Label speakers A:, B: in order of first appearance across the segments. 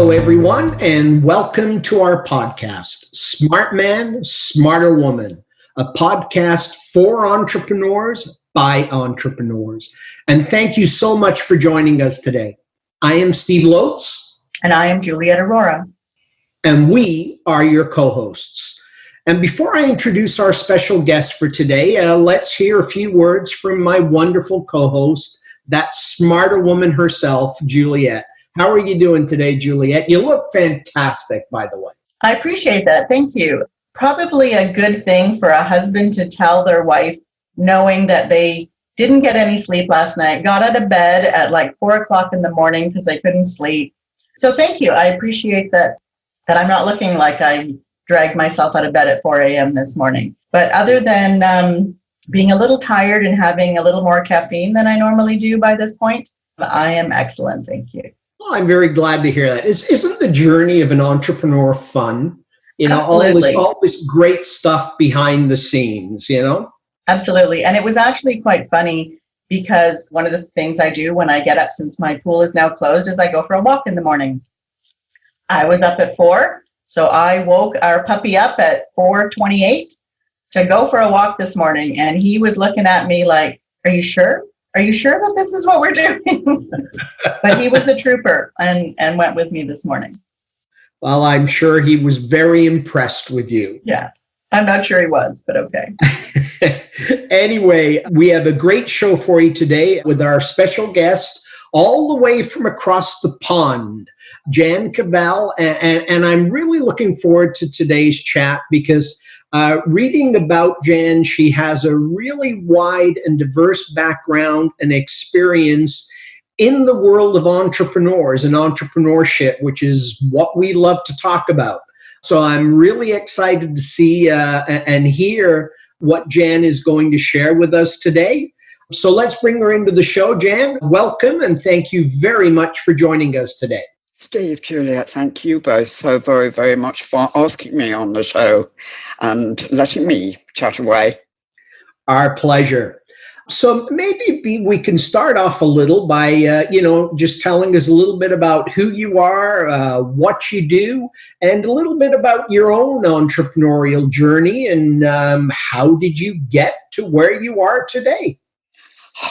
A: Hello, everyone, and welcome to our podcast, Smart Man, Smarter Woman, a podcast for entrepreneurs by entrepreneurs. And thank you so much for joining us today. I am Steve Lotz.
B: And I am Juliet Aurora.
A: And we are your co-hosts. And before I introduce our special guest for today, let's hear a few words from my wonderful co-host, that smarter woman herself, Juliet. How are you doing today, Juliet? You look fantastic, by the way.
B: I appreciate that. Thank you. Probably a good thing for a husband to tell their wife, knowing that they didn't get any sleep last night, got out of bed at like 4 o'clock in the morning because they couldn't sleep. So thank you. I appreciate that I'm not looking like I dragged myself out of bed at 4 a.m. this morning. But other than being a little tired and having a little more caffeine than I normally do by this point, I am excellent. Thank you.
A: Well, I'm very glad to hear that. Isn't the journey of an entrepreneur fun? You know, all this great stuff behind the scenes, you know?
B: Absolutely. And it was actually quite funny because one of the things I do when I get up, since my pool is now closed, is I go for a walk in the morning. I was up at 4, so I woke our puppy up at 4:28 to go for a walk this morning. And he was looking at me like, are you sure? Are you sure that this is what we're doing? But he was a trooper and went with me this morning.
A: Well, I'm sure he was very impressed with you.
B: Yeah, I'm not sure he was, but okay.
A: Anyway, we have a great show for you today with our special guest all the way from across the pond, Jan Cavelle. And I'm really looking forward to today's chat because reading about Jan, she has a really wide and diverse background and experience in the world of entrepreneurs and entrepreneurship, which is what we love to talk about. So I'm really excited to see and hear what Jan is going to share with us today. So let's bring her into the show. Jan, welcome, and thank you very much for joining us today.
C: Steve, Juliet, thank you both so very, very much for asking me on the show and letting me chat away.
A: Our pleasure. So maybe we can start off a little by, just telling us a little bit about who you are, what you do, and a little bit about your own entrepreneurial journey and how did you get to where you are today?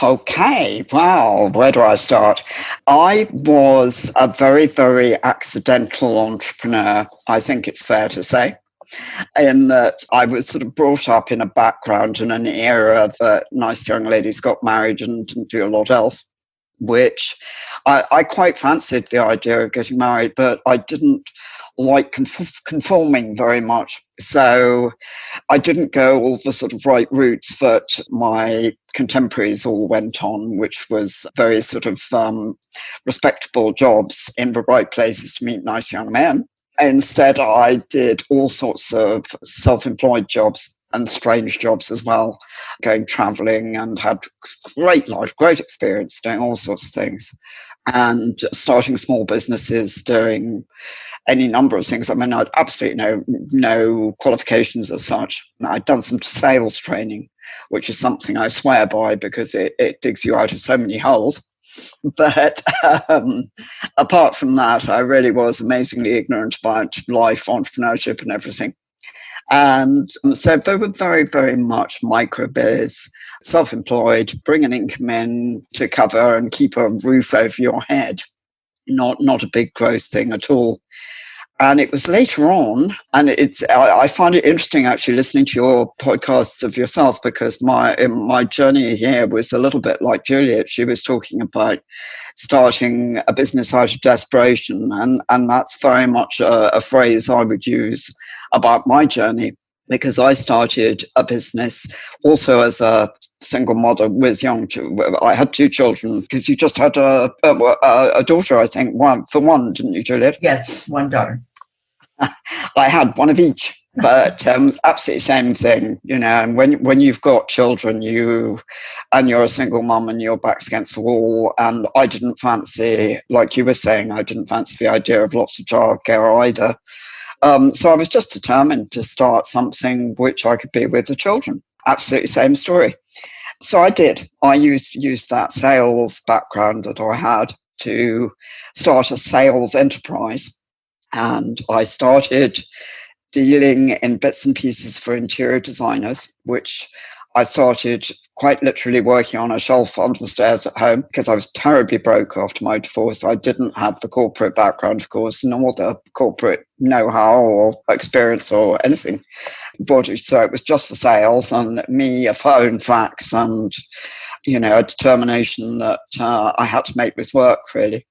C: Okay, well, where do I start? I was a very, very accidental entrepreneur, I think it's fair to say, in that I was sort of brought up in a background in an era that nice young ladies got married and didn't do a lot else, which I quite fancied the idea of getting married, but I didn't like conforming very much. So I didn't go all the sort of right routes that my contemporaries all went on, which was very sort of respectable jobs in the right places to meet nice young men. Instead, I did all sorts of self-employed jobs and strange jobs as well, going traveling, and had great life, great experience doing all sorts of things and starting small businesses, doing any number of things. I mean, I had absolutely no qualifications as such. I'd done some sales training, which is something I swear by because it digs you out of so many holes. But apart from that, I really was amazingly ignorant about life, entrepreneurship and everything. And so they were very, very much micro biz, self-employed, bring an income in to cover and keep a roof over your head. Not a big growth thing at all. And it was later on, and I find it interesting actually listening to your podcasts of yourself, because my journey here was a little bit like Juliet. She was talking about starting a business out of desperation, and that's very much a phrase I would use about my journey, because I started a business also as a single mother with young children. I had 2 children, because you just had a daughter, I think, one, didn't you, Juliet?
B: Yes, one daughter.
C: I had one of each, but absolutely same thing, you know. And when you've got children, you're a single mum and your back's against the wall. And I didn't fancy, like you were saying, I didn't fancy the idea of lots of childcare either. So I was just determined to start something which I could be with the children. Absolutely same story. So I did. I used that sales background that I had to start a sales enterprise. And I started dealing in bits and pieces for interior designers, which I started quite literally working on a shelf under the stairs at home because I was terribly broke after my divorce. I didn't have the corporate background, of course, nor the corporate know-how or experience or anything. So it was just for sales and me, a phone, fax, and, a determination that I had to make this work, really.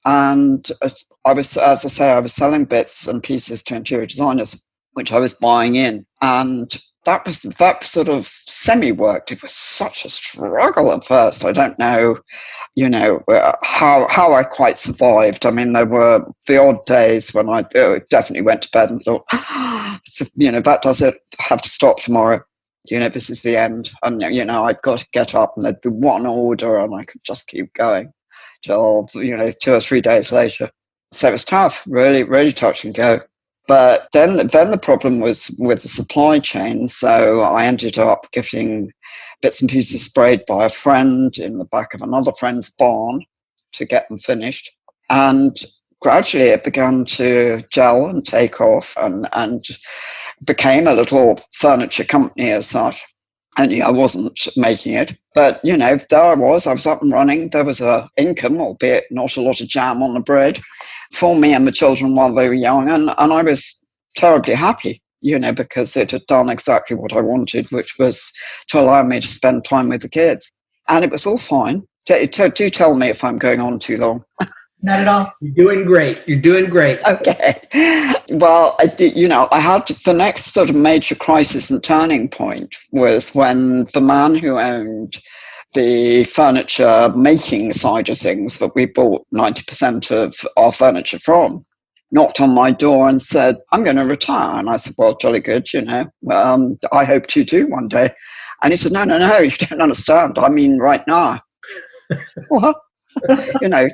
C: And I was selling bits and pieces to interior designers, which I was buying in. And that sort of semi-worked. It was such a struggle at first. I don't know, how I quite survived. I mean, there were the odd days when I definitely went to bed and thought, that does it. I have to stop tomorrow. This is the end. And, I'd got to get up and there'd be one order and I could just keep going till, 2 or 3 days later. So it was tough, really, really touch and go. But then the problem was with the supply chain. So I ended up getting bits and pieces sprayed by a friend in the back of another friend's barn to get them finished. And gradually it began to gel and take off and became a little furniture company as such. Only I wasn't making it. But, there I was up and running. There was an income, albeit not a lot of jam on the bread, for me and the children while they were young. And I was terribly happy, because it had done exactly what I wanted, which was to allow me to spend time with the kids. And it was all fine. Do tell me if I'm going on too long.
B: Not at all.
A: You're doing great.
C: Okay. Well, I had the next sort of major crisis and turning point was when the man who owned the furniture making side of things that we bought 90% of our furniture from knocked on my door and said, I'm going to retire. And I said, well, jolly good, I hope to do one day. And he said, no, you don't understand. I mean, right now. What?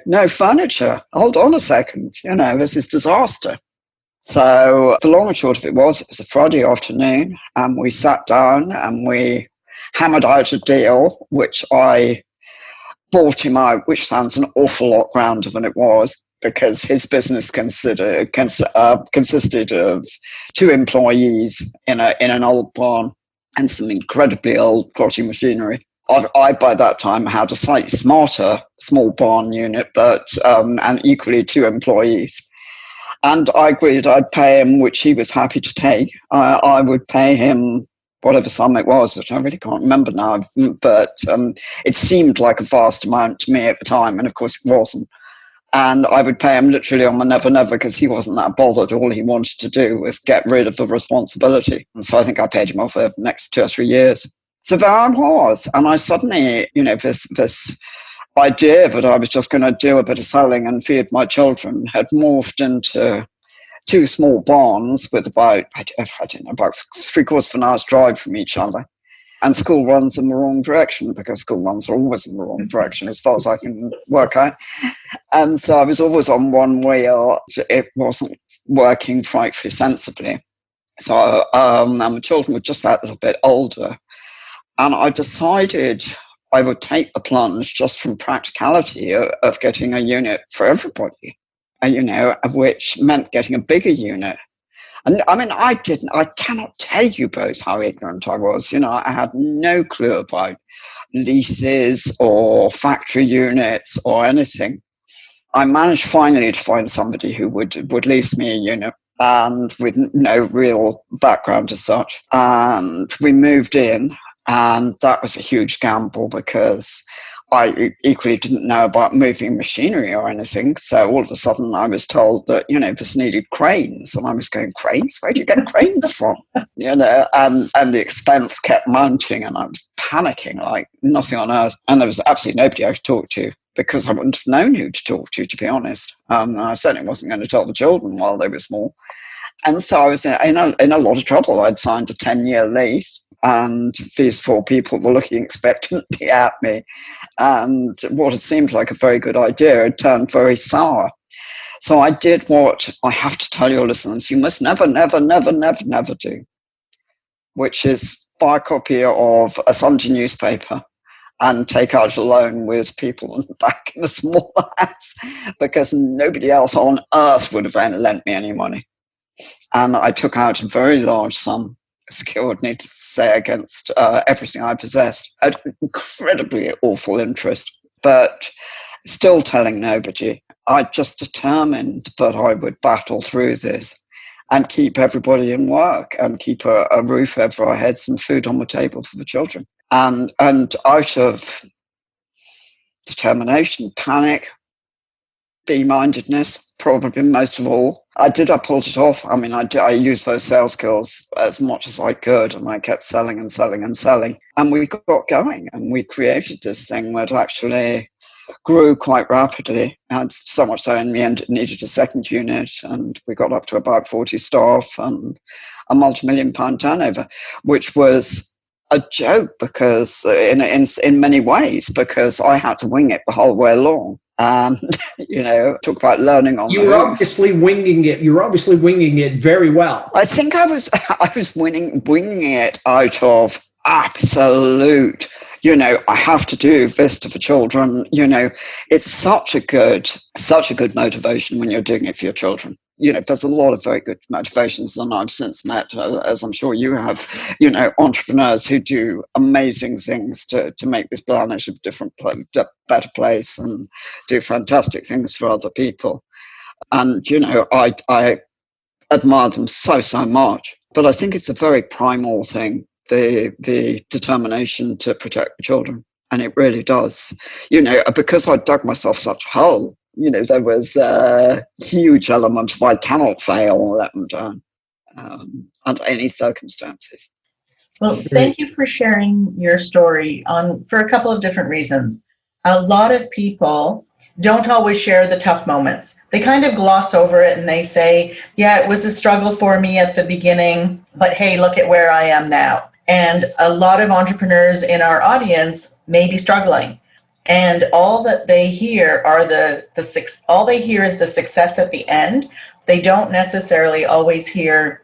C: No furniture. Hold on a second. This is disaster. So the long and short of it was a Friday afternoon and we sat down and we hammered out a deal, which I bought him out, which sounds an awful lot grounder than it was because his business consisted of 2 employees in an old barn and some incredibly old grotty machinery. I, by that time, had a slightly smarter small barn unit, but and equally 2 employees. And I agreed I'd pay him, which he was happy to take. I would pay him whatever sum it was, which I really can't remember now, but it seemed like a vast amount to me at the time, and of course it wasn't. And I would pay him literally on the never because he wasn't that bothered. All he wanted to do was get rid of the responsibility. And so I think I paid him off for the next 2 or 3 years. So there I was, and I suddenly, this idea that I was just going to do a bit of selling and feed my children had morphed into 2 small barns with about 3/4 of an hour's drive from each other. And school runs in the wrong direction because school runs are always in the wrong direction as far as I can work out. And so I was always on one wheel. It wasn't working frightfully sensibly. So and the children were just that little bit older. And I decided I would take the plunge just from practicality of getting a unit for everybody, which meant getting a bigger unit. And I mean, I cannot tell you both how ignorant I was. I had no clue about leases or factory units or anything. I managed finally to find somebody who would lease me a unit, and with no real background as such. And we moved in. And that was a huge gamble because I equally didn't know about moving machinery or anything. So all of a sudden I was told that, this needed cranes. And I was going, cranes? Where do you get cranes from? And the expense kept mounting and I was panicking like nothing on earth. And there was absolutely nobody I could talk to because I wouldn't have known who to talk to be honest. I certainly wasn't going to tell the children while they were small. And so I was in a lot of trouble. I'd signed a 10-year lease. And these 4 people were looking expectantly at me. And what had seemed like a very good idea had turned very sour. So I did what I have to tell your listeners, you must never, never, never, never, never do, which is buy a copy of a Sunday newspaper and take out a loan with people back in a small house, because nobody else on earth would have lent me any money. And I took out a very large sum, secured, need to say, against everything I possessed at incredibly awful interest, but still telling nobody. I just determined that I would battle through this and keep everybody in work and keep a roof over our heads and food on the table for the children. And out of determination, panic, B-mindedness, probably most of all, I pulled it off. I mean, I used those sales skills as much as I could, and I kept selling and selling and selling. And we got going, and we created this thing that actually grew quite rapidly, and so much so in the end it needed a second unit, and we got up to about 40 staff and a multi-million-pound turnover, which was a joke because in many ways, because I had to wing it the whole way along. And talk about learning on. You were
A: obviously winging it. You were obviously winging it very well.
C: I think I was winging it out of absolute. I have to do this to the children. It's such a good motivation when you're doing it for your children. There's a lot of very good motivations, and I've since met, as I'm sure you have, entrepreneurs who do amazing things to make this planet a better place and do fantastic things for other people. And, I admire them so much. But I think it's a very primal thing, the determination to protect the children. And it really does. Because I dug myself such a hole, there was a huge element of I cannot fail or let them down under any circumstances.
B: Well, thank you for sharing your story for a couple of different reasons. A lot of people don't always share the tough moments. They kind of gloss over it and they say, yeah, it was a struggle for me at the beginning, but hey, look at where I am now. And a lot of entrepreneurs in our audience may be struggling. And all that they hear are all they hear is the success at the end. They don't necessarily always hear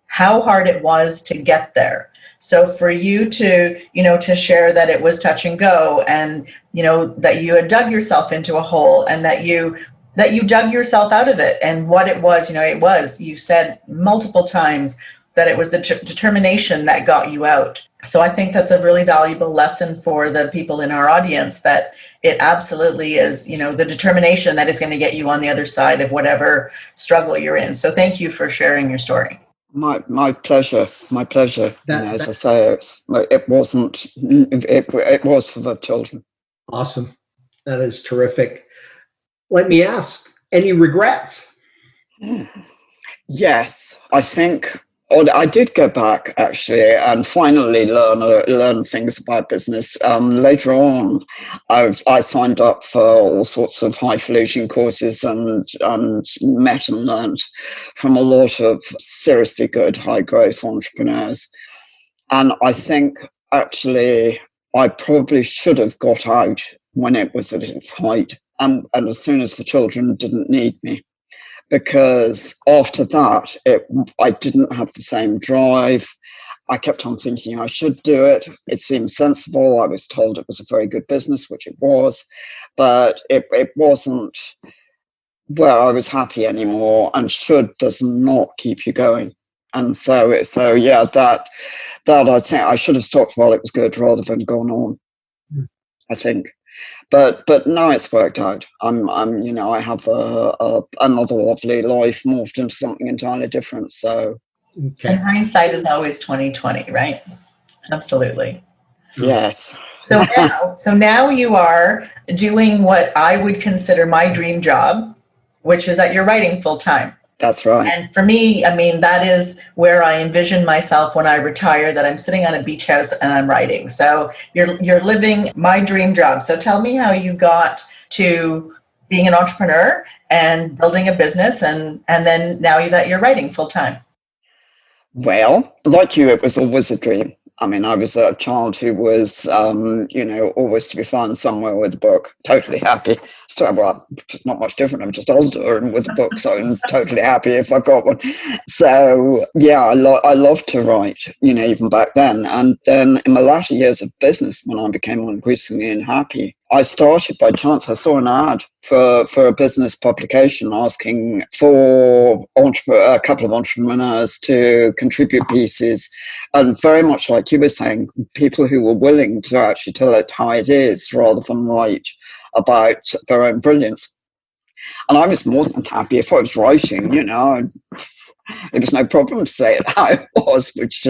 B: how hard it was to get there. So for you to share that it was touch and go, and, that you had dug yourself into a hole, and that you dug yourself out of it, and what it was, you said multiple times that it was the determination that got you out. So I think that's a really valuable lesson for the people in our audience, that it absolutely is, the determination that is going to get you on the other side of whatever struggle you're in. So thank you for sharing your story.
C: My pleasure. As I say, it was for the children.
A: Awesome. That is terrific. Let me ask, any regrets?
C: Yes, I think I did go back actually and finally learn things about business. Later on, I signed up for all sorts of highfalutin courses and met and learned from a lot of seriously good high growth entrepreneurs. And I think actually I probably should have got out when it was at its height, and as soon as the children didn't need me. Because after that, I didn't have the same drive. I kept on thinking I should do it. It seemed sensible. I was told it was a very good business, which it was, but it wasn't where I was happy anymore, and should does not keep you going. And so yeah, that I think I should have stopped while it was good rather than gone on, I think. But now it's worked out. I have another lovely life morphed into something entirely different. So,
B: okay. And hindsight is always 20/20, right? Absolutely.
C: Yes.
B: So now you are doing what I would consider my dream job, which is that you're writing full time.
C: That's right.
B: And for me, that is where I envision myself when I retire, that I'm sitting on a beach house and I'm writing. So you're living my dream job. So tell me how you got to being an entrepreneur and building a business, and then now that you're writing full time.
C: Well, like you, it was always a dream. I mean, I was a child who was, always to be found somewhere with a book, totally happy. So, well, not much different. I'm just older and with a book, so I'm totally happy if I've got one. So, yeah, I love to write, even back then. And then in my latter years of business, when I became increasingly unhappy, I started by chance. I saw an ad for a business publication asking for a couple of entrepreneurs to contribute pieces, and very much like you were saying, people who were willing to actually tell it how it is rather than write about their own brilliance. And I was more than happy if I was writing, it was no problem to say it how it was, which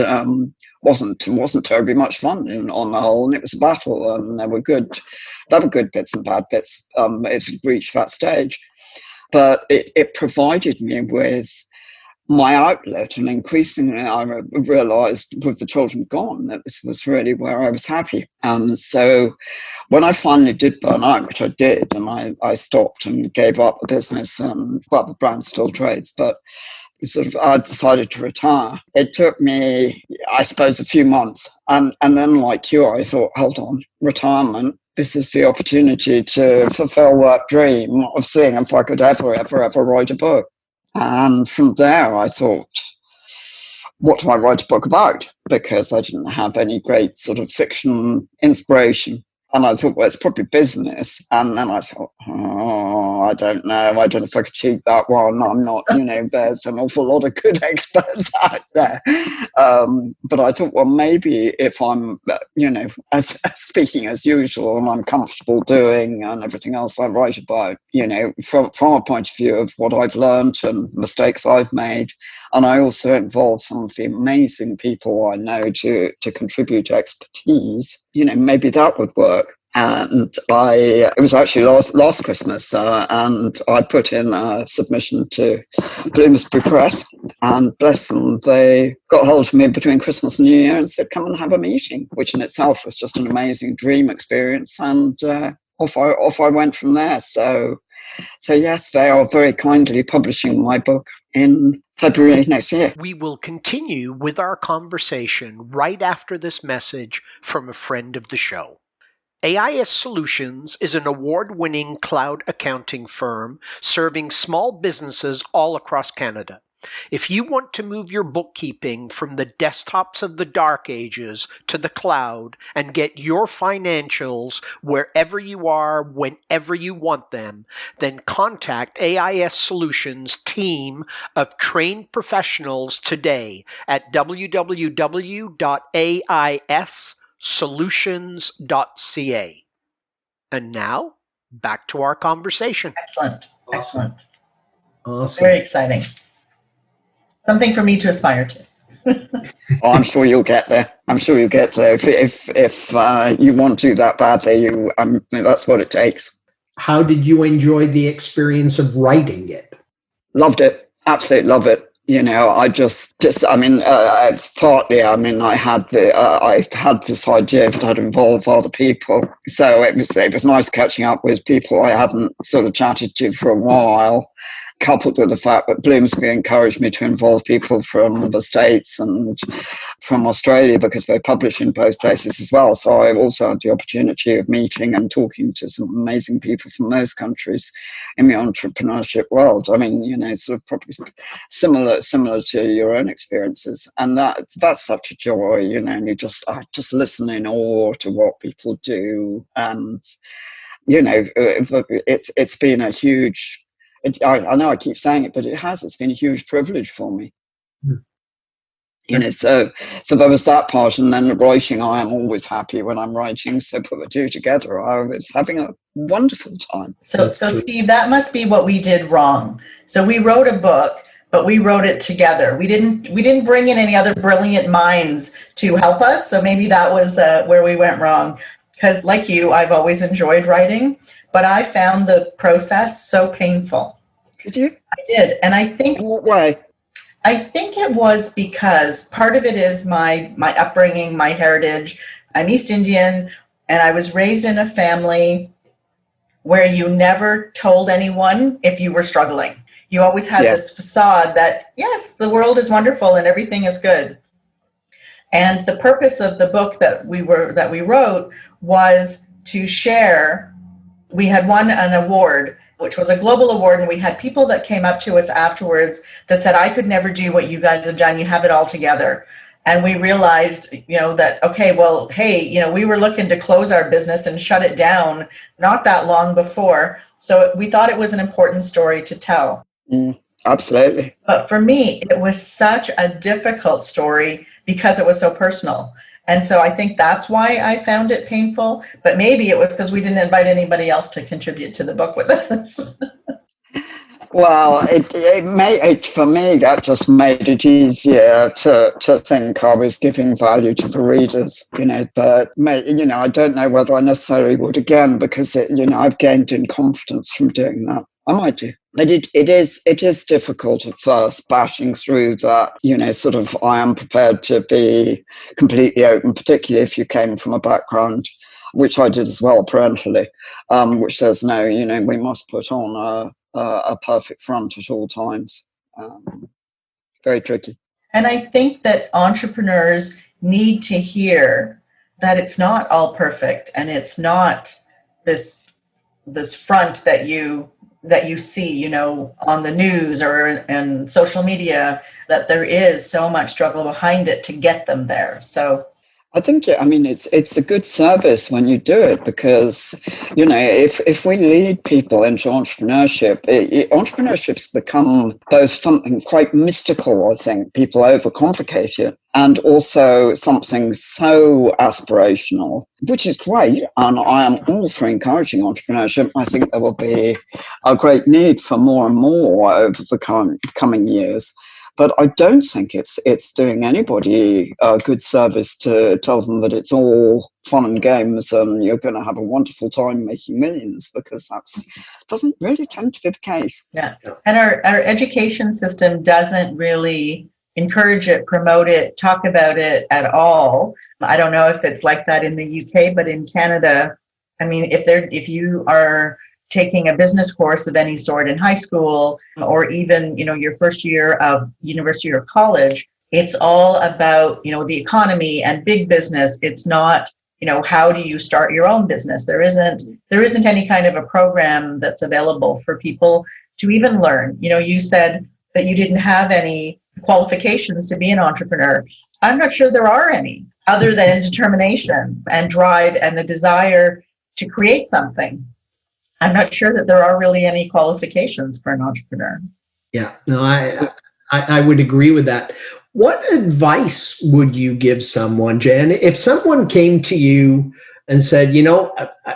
C: wasn't terribly much fun on the whole, and it was a battle, and there were good bits and bad bits. It reached that stage, but it provided me with my outlet, and increasingly I realised with the children gone that this was really where I was happy. So when I finally did burn out, which I did, and I stopped and gave up the business, and well, the brand still trades, but I decided to retire. It took me, I suppose, a few months. And then like you, I thought, hold on, retirement, this is the opportunity to fulfill that dream of seeing if I could ever write a book. And from there, I thought, what do I write a book about? Because I didn't have any great sort of fiction inspiration. And I thought, well, it's probably business. And then I thought, I don't know. I don't know if I could cheat that one. I'm not, there's an awful lot of good experts out there. But I thought, well, maybe if I'm, as speaking as usual, and I'm comfortable doing and everything else I write about, from a point of view of what I've learned and mistakes I've made. And I also involve some of the amazing people I know to contribute expertise. Maybe that would work. And it was actually last Christmas, and I put in a submission to Bloomsbury Press, and bless them, they got hold of me between Christmas and New Year and said, come and have a meeting, which in itself was just an amazing dream experience. And off I went from there. So yes, they are very kindly publishing my book in February next year.
A: We will continue with our conversation right after this message from a friend of the show. AIS Solutions is an award-winning cloud accounting firm serving small businesses all across Canada. If you want to move your bookkeeping from the desktops of the dark ages to the cloud and get your financials wherever you are, whenever you want them, then contact AIS Solutions' team of trained professionals today at www.aissolutions.ca. And now, back to our conversation.
B: Excellent.
A: Awesome.
B: Very exciting. Something for me to aspire to.
C: I'm sure you'll get there. If you want to do that badly, that's what it takes.
A: How did you enjoy the experience of writing it?
C: Loved it. Absolutely love it. Partly, I had this idea of how to involve other people. So it was nice catching up with people I hadn't sort of chatted to for a while, coupled with the fact that Bloomsbury encouraged me to involve people from the States and from Australia because they publish in both places as well. So I also had the opportunity of meeting and talking to some amazing people from those countries in the entrepreneurship world. Sort of probably similar to your own experiences. And that's such a joy, and I just listen in awe to what people do. And, it's been a huge... I know I keep saying it, but it's been a huge privilege for me. So there was that part, and then the writing, I am always happy when I'm writing, so put the two together. I was having a wonderful time.
B: So Steve, that must be what we did wrong. So we wrote a book, but we wrote it together. We didn't bring in any other brilliant minds to help us, so maybe that was where we went wrong. Because like you, I've always enjoyed writing, but I found the process so painful.
C: Did you?
B: I did. And I think...
C: In what way?
B: I think it was because part of it is my upbringing, my heritage. I'm East Indian, and I was raised in a family where you never told anyone if you were struggling. You always had this facade that, yes, the world is wonderful and everything is good. And the purpose of the book that we wrote was to share. We had won an award, which was a global award, and we had people that came up to us afterwards that said, I could never do what you guys have done. You have it all together. And we realized, that, okay, well, hey, we were looking to close our business and shut it down not that long before. So we thought it was an important story to tell.
C: Absolutely.
B: But for me, it was such a difficult story because it was so personal. And so I think that's why I found it painful. But maybe it was because we didn't invite anybody else to contribute to the book with us.
C: Well, for me, that just made it easier to think I was giving value to the readers, but I don't know whether I necessarily would again, because I've gained in confidence from doing that. I might do. But it is difficult at first, bashing through that, sort of, I am prepared to be completely open, particularly if you came from a background, which I did as well parentally, which says, no, we must put on a perfect front at all times. Very tricky.
B: And I think that entrepreneurs need to hear that it's not all perfect, and it's not this front that you see, on the news or in social media, that there is so much struggle behind it to get them there. So
C: I think, it's a good service when you do it, because, if we lead people into entrepreneurship, entrepreneurship's become both something quite mystical, I think. People overcomplicate it, and also something so aspirational, which is great. And I am all for encouraging entrepreneurship. I think there will be a great need for more and more over the coming years. But I don't think it's doing anybody a good service to tell them that it's all fun and games and you're going to have a wonderful time making millions, because that doesn't really tend to be the case.
B: Yeah. And our education system doesn't really encourage it, promote it, talk about it at all. I don't know if it's like that in the UK, but in Canada, if you are taking a business course of any sort in high school, or even, your first year of university or college, it's all about, the economy and big business. It's not, how do you start your own business? There isn't any kind of a program that's available for people to even learn. You said that you didn't have any qualifications to be an entrepreneur. I'm not sure there are any, other than determination and drive and the desire to create something. I'm not sure that there are really any qualifications for an entrepreneur.
A: Yeah, no, I would agree with that. What advice would you give someone, Jan, if someone came to you and said,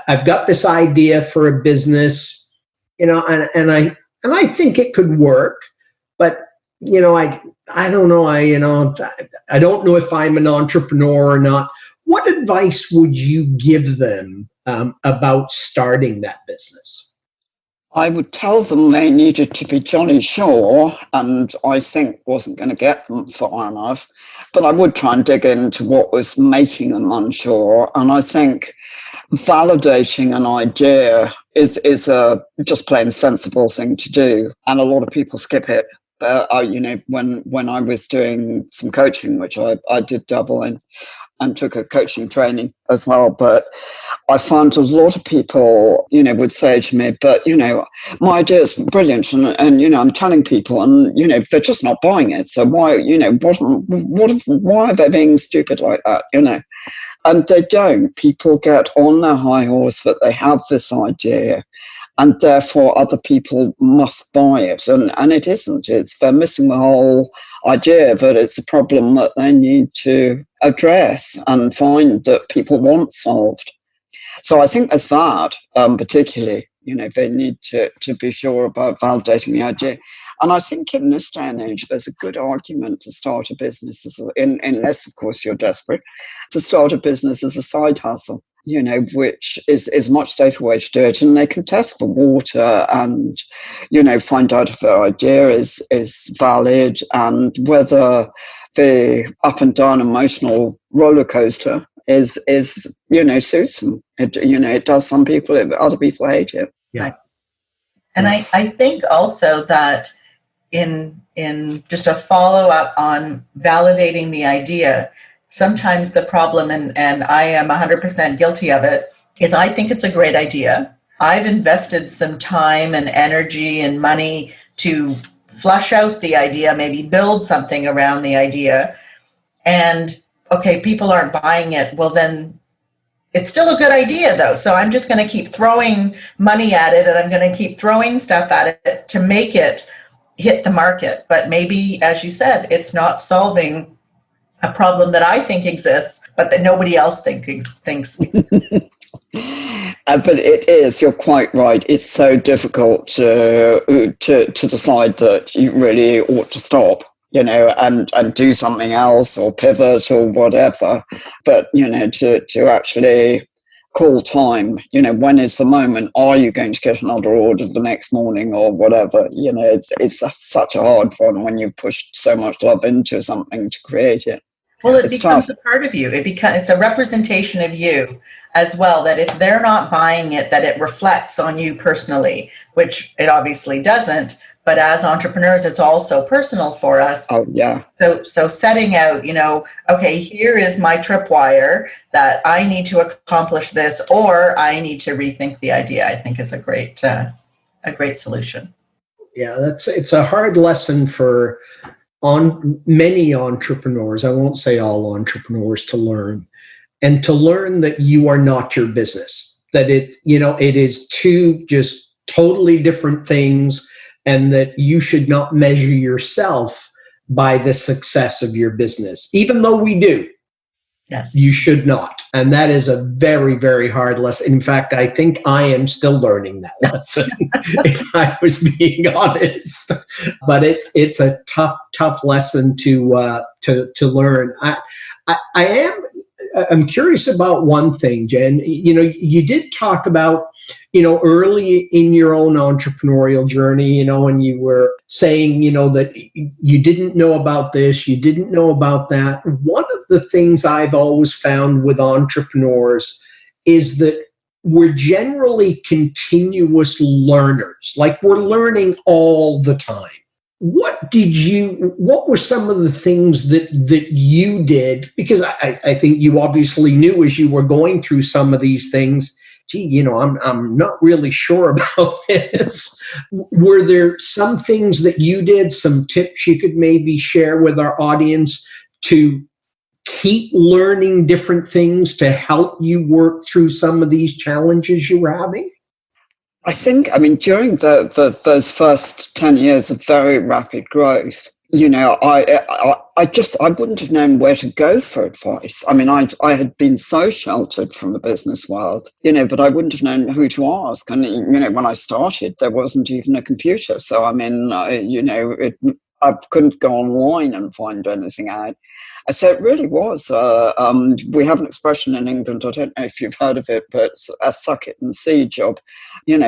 A: I've got this idea for a business, and I think it could work, but I don't know, I don't know if I'm an entrepreneur or not. What advice would you give them about starting that business?
C: I would tell them they needed to be jolly sure, and I think wasn't going to get them far enough. But I would try and dig into what was making them unsure. And I think validating an idea is a just plain sensible thing to do. And a lot of people skip it. When I was doing some coaching, which I did double in, and took a coaching training as well. But I found a lot of people, would say to me, but, my idea is brilliant. And I'm telling people and, they're just not buying it. So why, why are they being stupid like that, And they don't. People get on their high horse that they have this idea, and therefore other people must buy it. And it isn't. They're missing the whole idea that it's a problem that they need to address and find that people want solved. So I think there's that, particularly, they need to be sure about validating the idea. And I think in this day and age, there's a good argument to start a business, unless, of course, you're desperate, to start a business as a side hustle, which is a much safer way to do it. And they can test for water and, find out if their idea is valid and whether the up and down emotional roller coaster is suits them. It does some people, other people hate it.
A: Yeah.
B: And I think also that in just a follow-up on validating the idea, sometimes the problem, and I am 100% guilty of it, is I think it's a great idea. I've invested some time and energy and money to flush out the idea, maybe build something around the idea. And okay, people aren't buying it. Well, then it's still a good idea though. So I'm just going to keep throwing money at it, and I'm going to keep throwing stuff at it to make it hit the market. But maybe, as you said, it's not solving a problem that I think exists, but that nobody else thinks exists.
C: But it is, you're quite right. It's so difficult to decide that you really ought to stop, and do something else or pivot or whatever. But, to actually call time, when is the moment? Are you going to get another order the next morning or whatever? It's such a hard one when you've pushed so much love into something to create it.
B: Well, it becomes a part of you. It's a representation of you as well, that if they're not buying it, that it reflects on you personally, which it obviously doesn't. But as entrepreneurs, it's also personal for us.
C: Oh, yeah.
B: So setting out, okay, here is my tripwire that I need to accomplish this, or I need to rethink the idea, I think is a great solution.
A: Yeah, it's a hard lesson for many entrepreneurs. I won't say all entrepreneurs, to learn that you are not your business, that it is two just totally different things, and that you should not measure yourself by the success of your business, even though we do.
B: Yes.
A: You should not. And that is a very, very hard lesson. In fact, I think I am still learning that lesson, if I was being honest. But it's a tough lesson to learn. I'm curious about one thing, Jen. You did talk about, early in your own entrepreneurial journey, and you were saying, that you didn't know about this, you didn't know about that. One of the things I've always found with entrepreneurs is that we're generally continuous learners, like we're learning all the time. What were some of the things that you did? Because I think you obviously knew as you were going through some of these things, gee, I'm not really sure about this. Were there some things that you did, some tips you could maybe share with our audience to keep learning different things to help you work through some of these challenges you were having?
C: I think, during those first 10 years of very rapid growth, I wouldn't have known where to go for advice. I had been so sheltered from the business world, but I wouldn't have known who to ask. And, when I started, there wasn't even a computer. So, I couldn't go online and find anything out. So it really was. We have an expression in England, I don't know if you've heard of it, but it's a suck it and see job.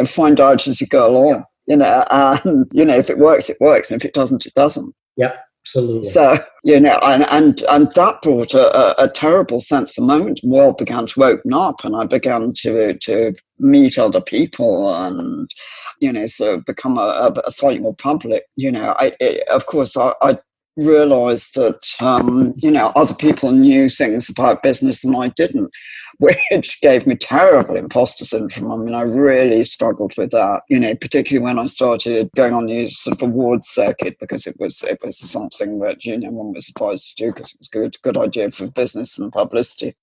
C: Find out as you go along. And if it works, it works, and if it doesn't, it doesn't.
A: Yep, absolutely.
C: So and that brought a terrible sense. The moment the world began to open up, and I began to meet other people, and so become a slightly more public. I realized that other people knew things about business and I didn't, which gave me terrible imposter syndrome. I really struggled with that, particularly when I started going on the sort of awards circuit, because it was something that one was supposed to do because it was good idea for business and publicity.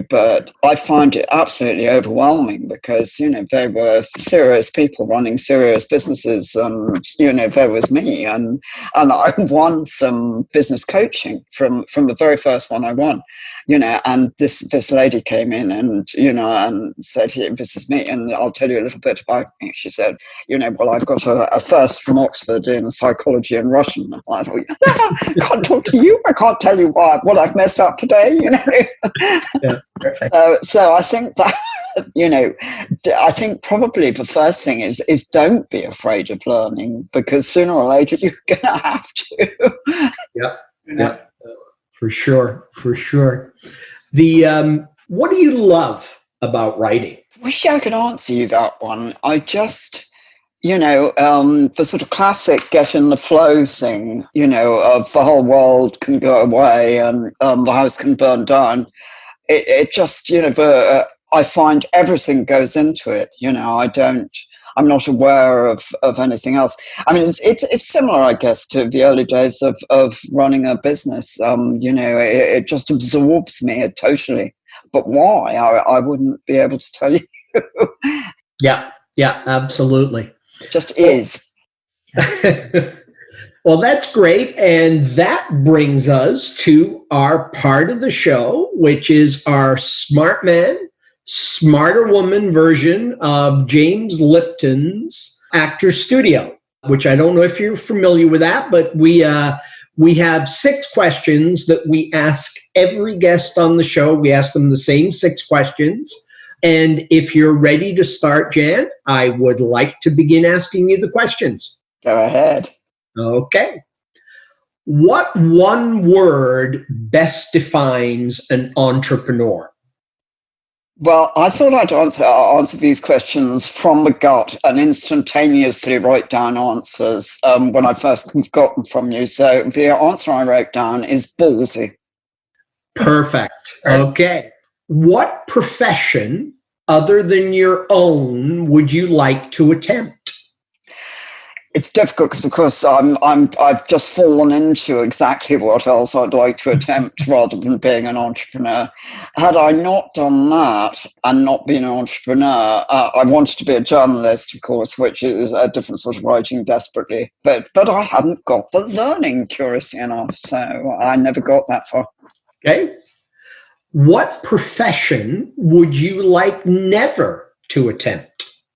C: But I find it absolutely overwhelming because, there were serious people running serious businesses, and, there was me, and I won some business coaching from the very first one I won, and this lady came in and, and said, here, this is me, and I'll tell you a little bit about me. She said, well, I've got a first from Oxford in psychology and Russian. And I thought, I can't talk to you. I can't tell you what I've messed up today,
A: Yeah. Perfect.
C: So I think that, I think probably the first thing is don't be afraid of learning, because sooner or later you're going to have to.
A: Yeah, for sure. What do you love about writing?
C: Wish I could answer you that one. the sort of classic get in the flow thing, of the whole world can go away and the house can burn down. It just, I find everything goes into it. I'm not aware of anything else. I mean, it's similar, I guess, to the early days of running a business. It just absorbs me totally. But why? I wouldn't be able to tell you.
A: Yeah, absolutely.
C: It just is.
A: Well, that's great. And that brings us to our part of the show, which is our Smart Man, Smarter Woman version of James Lipton's Actor Studio, which I don't know if you're familiar with that, but we have 6 questions that we ask every guest on the show. We ask them the same 6 questions. And if you're ready to start, Jan, I would like to begin asking you the questions.
C: Go ahead.
A: Okay. What one word best defines an entrepreneur?
C: Well, I thought I'd answer these questions from the gut and instantaneously write down answers when I first got them from you. So the answer I wrote down is ballsy.
A: Perfect. Okay. What profession other than your own would you like to attempt?
C: It's difficult because, of course, I've just fallen into exactly what else I'd like to attempt rather than being an entrepreneur. Had I not done that and not been an entrepreneur, I wanted to be a journalist, of course, which is a different sort of writing desperately. But I hadn't got the learning, curiously enough, so I never got that far.
A: Okay. What profession would you like never to attempt?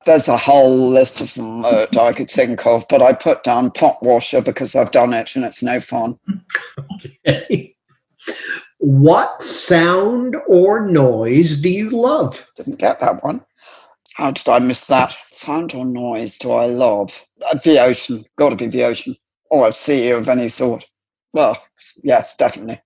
C: There's a whole list of them that I could think of, but I put down pot washer because I've done it and it's no fun.
A: Okay. What sound or noise do you love?
C: Didn't get that one. How did I miss that? Sound or noise do I love? The ocean. Got to be the ocean. Or a sea of any sort. Well, yes, definitely.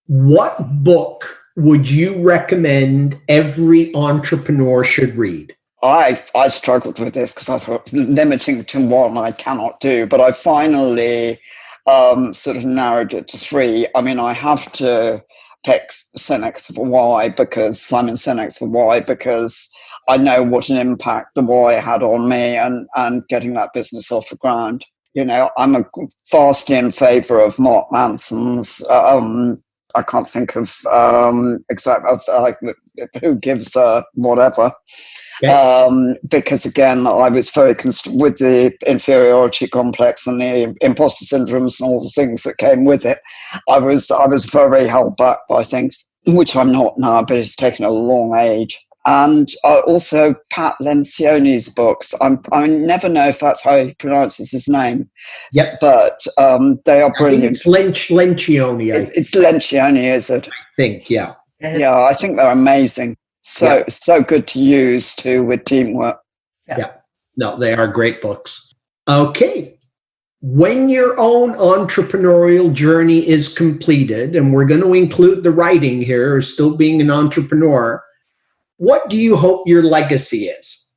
A: What book would you recommend every entrepreneur should read?
C: I struggled with this because I thought limiting to one I cannot do, but I finally sort of narrowed it to 3. I mean, I have to pick Simon Sinek's The Why, because I know what an impact The Why had on me and getting that business off the ground. I'm vastly in favor of Mark Manson's I can't think of who gives whatever. Okay. Because again, I was very with the inferiority complex and the imposter syndromes and all the things that came with it. I was very held back by things, which I'm not now, but it's taken a long age. And also Pat Lencioni's books. I never know if that's how he pronounces his name.
A: Yep.
C: But they are brilliant.
A: I think it's Lencioni.
C: It's Lencioni, is it?
A: I think, yeah.
C: Yeah, I think they're amazing. So good to use too with teamwork.
A: Yeah. No, they are great books. Okay. When your own entrepreneurial journey is completed, and we're going to include the writing here, or still being an entrepreneur, what do you hope your legacy is?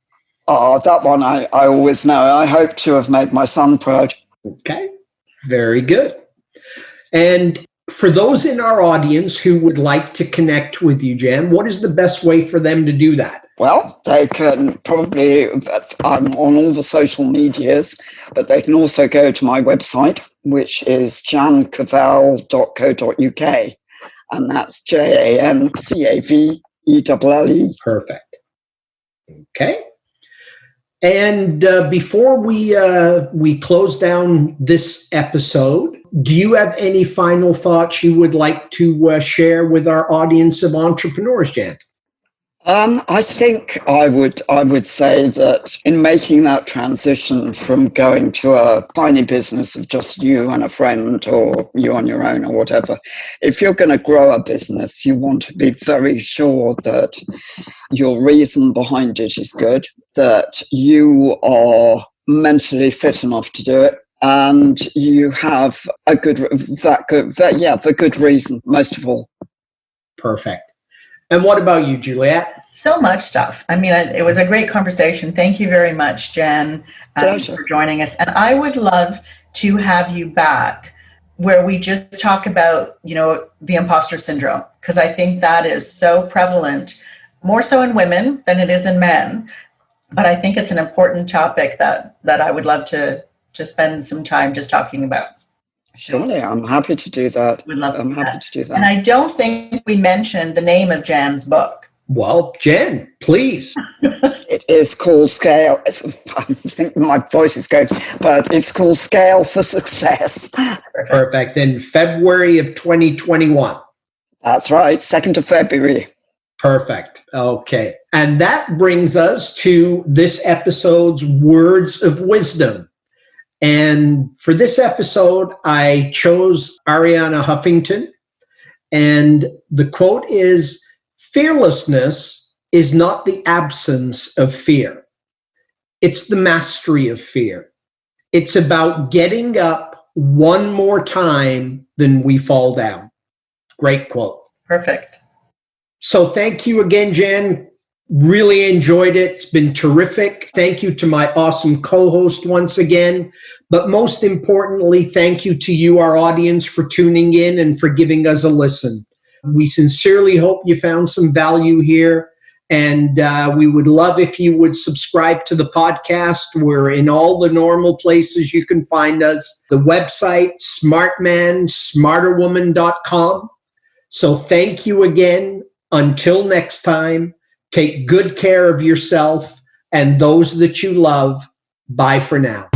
C: Oh, that one I always know. I hope to have made my son proud.
A: Okay, very good. And for those in our audience who would like to connect with you, Jan, what is the best way for them to do that?
C: Well, they can probably, I'm on all the social medias, but they can also go to my website, which is jancavelle.co.uk. And that's JANCAVELLE.
A: Perfect. Okay. And before we close down this episode, do you have any final thoughts you would like to share with our audience of entrepreneurs, Jan?
C: I think I would say that in making that transition from going to a tiny business of just you and a friend, or you on your own or whatever, if you're going to grow a business, you want to be very sure that your reason behind it is good, that you are mentally fit enough to do it, and you have the good reason, most of all.
A: Perfect. And what about you, Juliet?
B: So much stuff. I mean, it was a great conversation. Thank you very much, Jen, for joining us. And I would love to have you back where we just talk about, the imposter syndrome, because I think that is so prevalent, more so in women than it is in men. But I think it's an important topic that I would love to spend some time just talking about.
C: Surely, I'm happy to do that.
B: I'm happy to do that. And I don't think we mentioned the name of Jan's book.
A: Well, Jen, please.
C: It is called Scale. I think my voice is going, but it's called Scale for Success.
A: Perfect. In February of 2021.
C: That's right, 2nd of February.
A: Perfect. Okay. And that brings us to this episode's words of wisdom. And for this episode, I chose Arianna Huffington. And the quote is, "Fearlessness is not the absence of fear. It's the mastery of fear. It's about getting up one more time than we fall down." Great quote.
B: Perfect.
A: So thank you again, Jen. Really enjoyed it. It's been terrific. Thank you to my awesome co-host once again. But most importantly, thank you to you, our audience, for tuning in and for giving us a listen. We sincerely hope you found some value here. And we would love if you would subscribe to the podcast. We're in all the normal places you can find us. The website, smartmansmarterwoman.com. So thank you again. Until next time, take good care of yourself and those that you love. Bye for now.